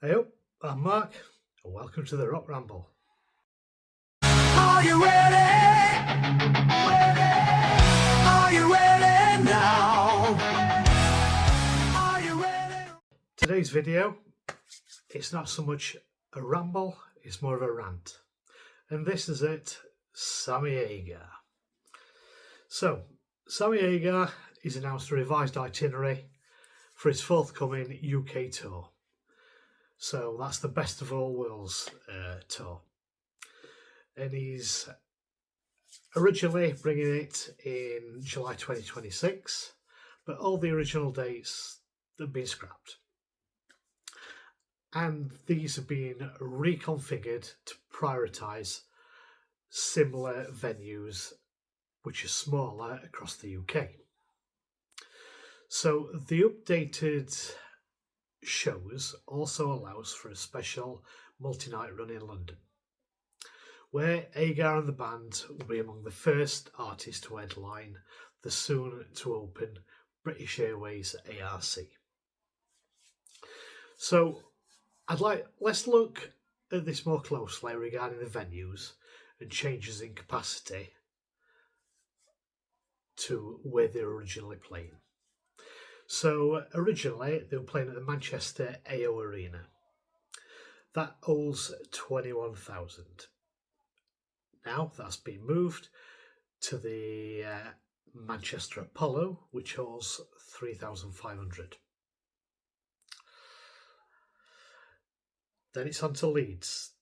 Hey up, I'm Mark, and welcome to the Rock Ramble. Are you ready? Are you ready now? Are you ready? Today's video, it's not so much a ramble, it's more of a rant. And this is it, Sammy Hagar. So, Sammy Hagar has announced a revised itinerary for his forthcoming UK tour. So that's the Best of All Worlds tour. And he's originally bringing it in July 2026, but all the original dates have been scrapped. And these have been reconfigured to prioritise similar venues which are smaller across the UK. So the updated shows also allows for a special multi-night run in London, where Hagar and the band will be among the first artists to headline the soon to open British Airways ARC. So let's look at this more closely regarding the venues and changes in capacity to where they were originally playing. So originally they were playing at the Manchester AO Arena. That holds 21,000. Now that's been moved to the Manchester Apollo, which holds 3,500. Then it's on to Leeds.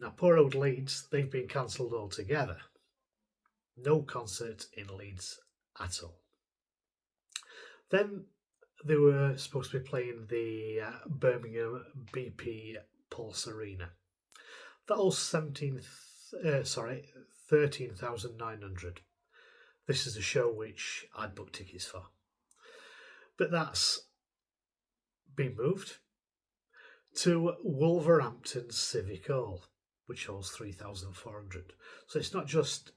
Now, poor old Leeds, they've been cancelled altogether. No concert in Leeds at all. Then they were supposed to be playing the Birmingham BP Pulse Arena. That was 13,900. This is a show which I'd booked tickets for. But that's been moved to Wolverhampton Civic Hall, which holds 3,400. So it's not just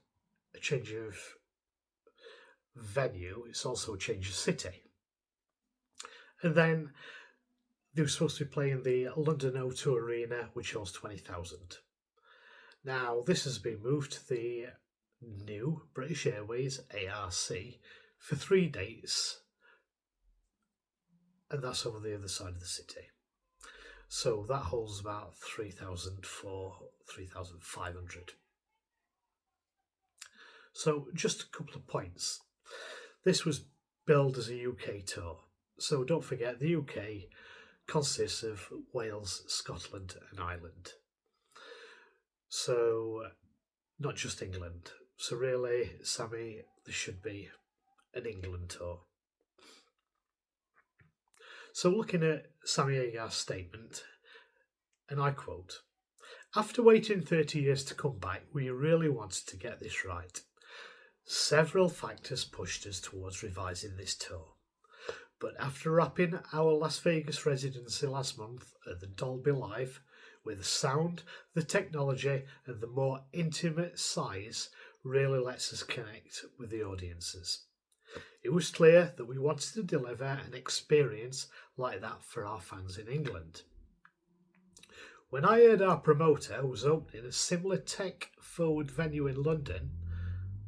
a change of venue, it's also a change of city. And then they were supposed to be playing the London O2 Arena, which holds 20,000. Now, this has been moved to the new British Airways ARC for 3 dates, and that's over the other side of the city. So that holds about 3,500. So just a couple of points. This was billed as a UK tour. So don't forget, the UK consists of Wales, Scotland and Ireland. So not just England. So really, Sammy, this should be an England tour. So looking at Sammy Hagar's statement, and I quote, "After waiting 30 years to come back, we really wanted to get this right. Several factors pushed us towards revising this tour. But after wrapping our Las Vegas residency last month at the Dolby Live, with the sound, the technology and the more intimate size really lets us connect with the audiences. It was clear that we wanted to deliver an experience like that for our fans in England. When I heard our promoter was opening a similar tech-forward venue in London,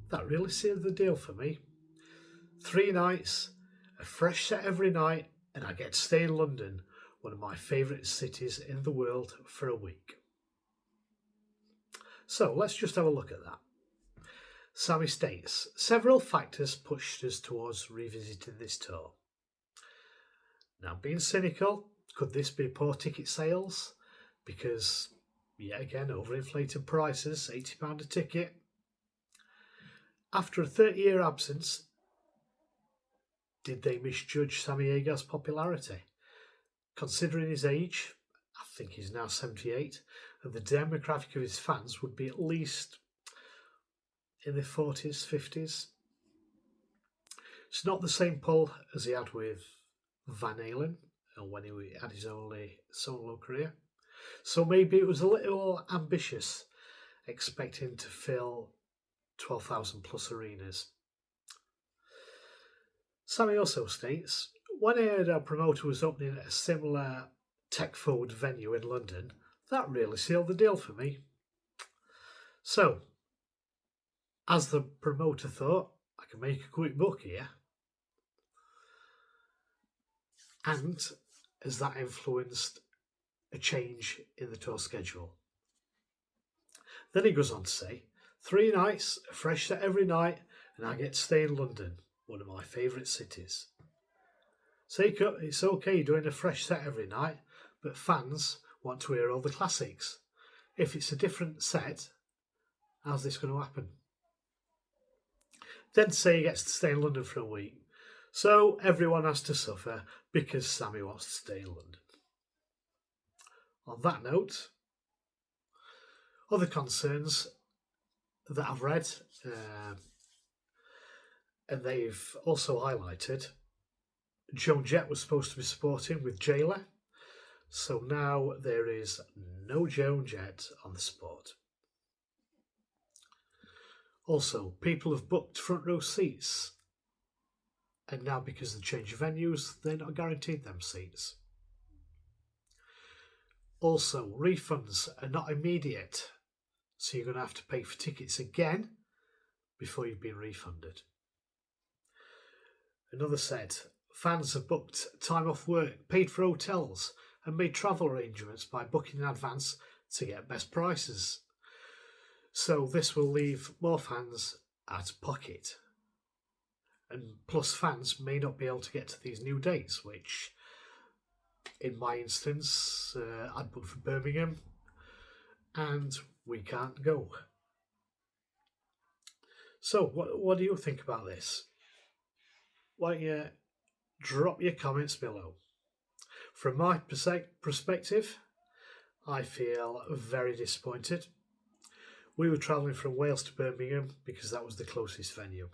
that really sealed the deal for me. 3 nights, a fresh set every night, and I get to stay in London, one of my favourite cities in the world, for a week." So let's just have a look at that. Sammy states, "Several factors pushed us towards revisiting this tour." Now, being cynical, could this be poor ticket sales? Because, yet again, overinflated prices, £80 a ticket. After a 30-year absence, did they misjudge Sammy Hagar's popularity? Considering his age, I think he's now 78, and the demographic of his fans would be at least in their 40s, 50s. It's not the same pull as he had with Van Halen when he had his only solo career. So maybe it was a little ambitious, expecting to fill 12,000 plus arenas. Sammy also states, "When I heard our promoter was opening a similar tech-forward venue in London, that really sealed the deal for me. So, as the promoter thought, I can make a quick buck here. And has that influenced a change in the tour schedule? Then he goes on to say, 3 nights, a fresh set every night, and I get to stay in London, one of my favourite cities. So it's okay doing a fresh set every night, but fans want to hear all the classics. If it's a different set, how's this going to happen? Then say he gets to stay in London for a week. So everyone has to suffer because Sammy wants to stay in London. On that note, other concerns that I've read, and they've also highlighted, Joan Jett was supposed to be supporting with Jailer, so now there is no Joan Jett on the support. Also, people have booked front row seats, and now because of the change of venues, they're not guaranteed them seats. Also, refunds are not immediate, so you're going to have to pay for tickets again before you've been refunded. Another said, fans have booked time off work, paid for hotels, and made travel arrangements by booking in advance to get best prices. So this will leave more fans out of pocket. And plus fans may not be able to get to these new dates, which in my instance, I'd booked for Birmingham and we can't go. So what do you think about this? Why don't you drop your comments below. From my perspective, I feel very disappointed. We were travelling from Wales to Birmingham because that was the closest venue.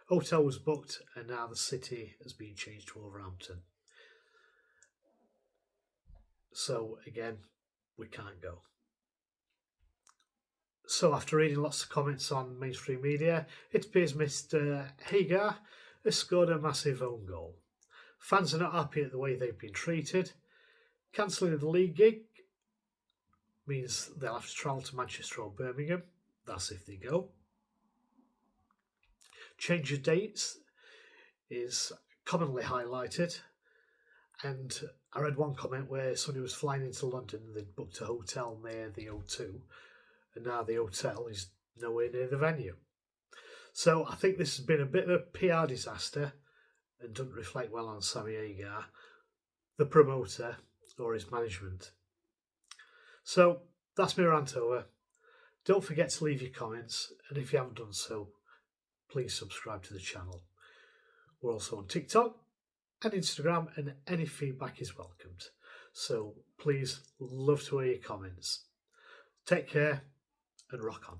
Hotel was booked and now the city has been changed to Wolverhampton. So again, we can't go. So after reading lots of comments on mainstream media, it appears Mr. Hagar has scored a massive own goal. Fans are not happy at the way they've been treated. Cancelling the league gig means they'll have to travel to Manchester or Birmingham. That's if they go. Change of dates is commonly highlighted. And I read one comment where somebody was flying into London and they'd booked a hotel near the O2, and now the hotel is nowhere near the venue. So I think this has been a bit of a PR disaster and doesn't reflect well on Sammy Hagar, the promoter, or his management. So that's my rant over. Don't forget to leave your comments, and if you haven't done so, please subscribe to the channel. We're also on TikTok and Instagram, and any feedback is welcomed. So please, love to hear your comments. Take care and rock on.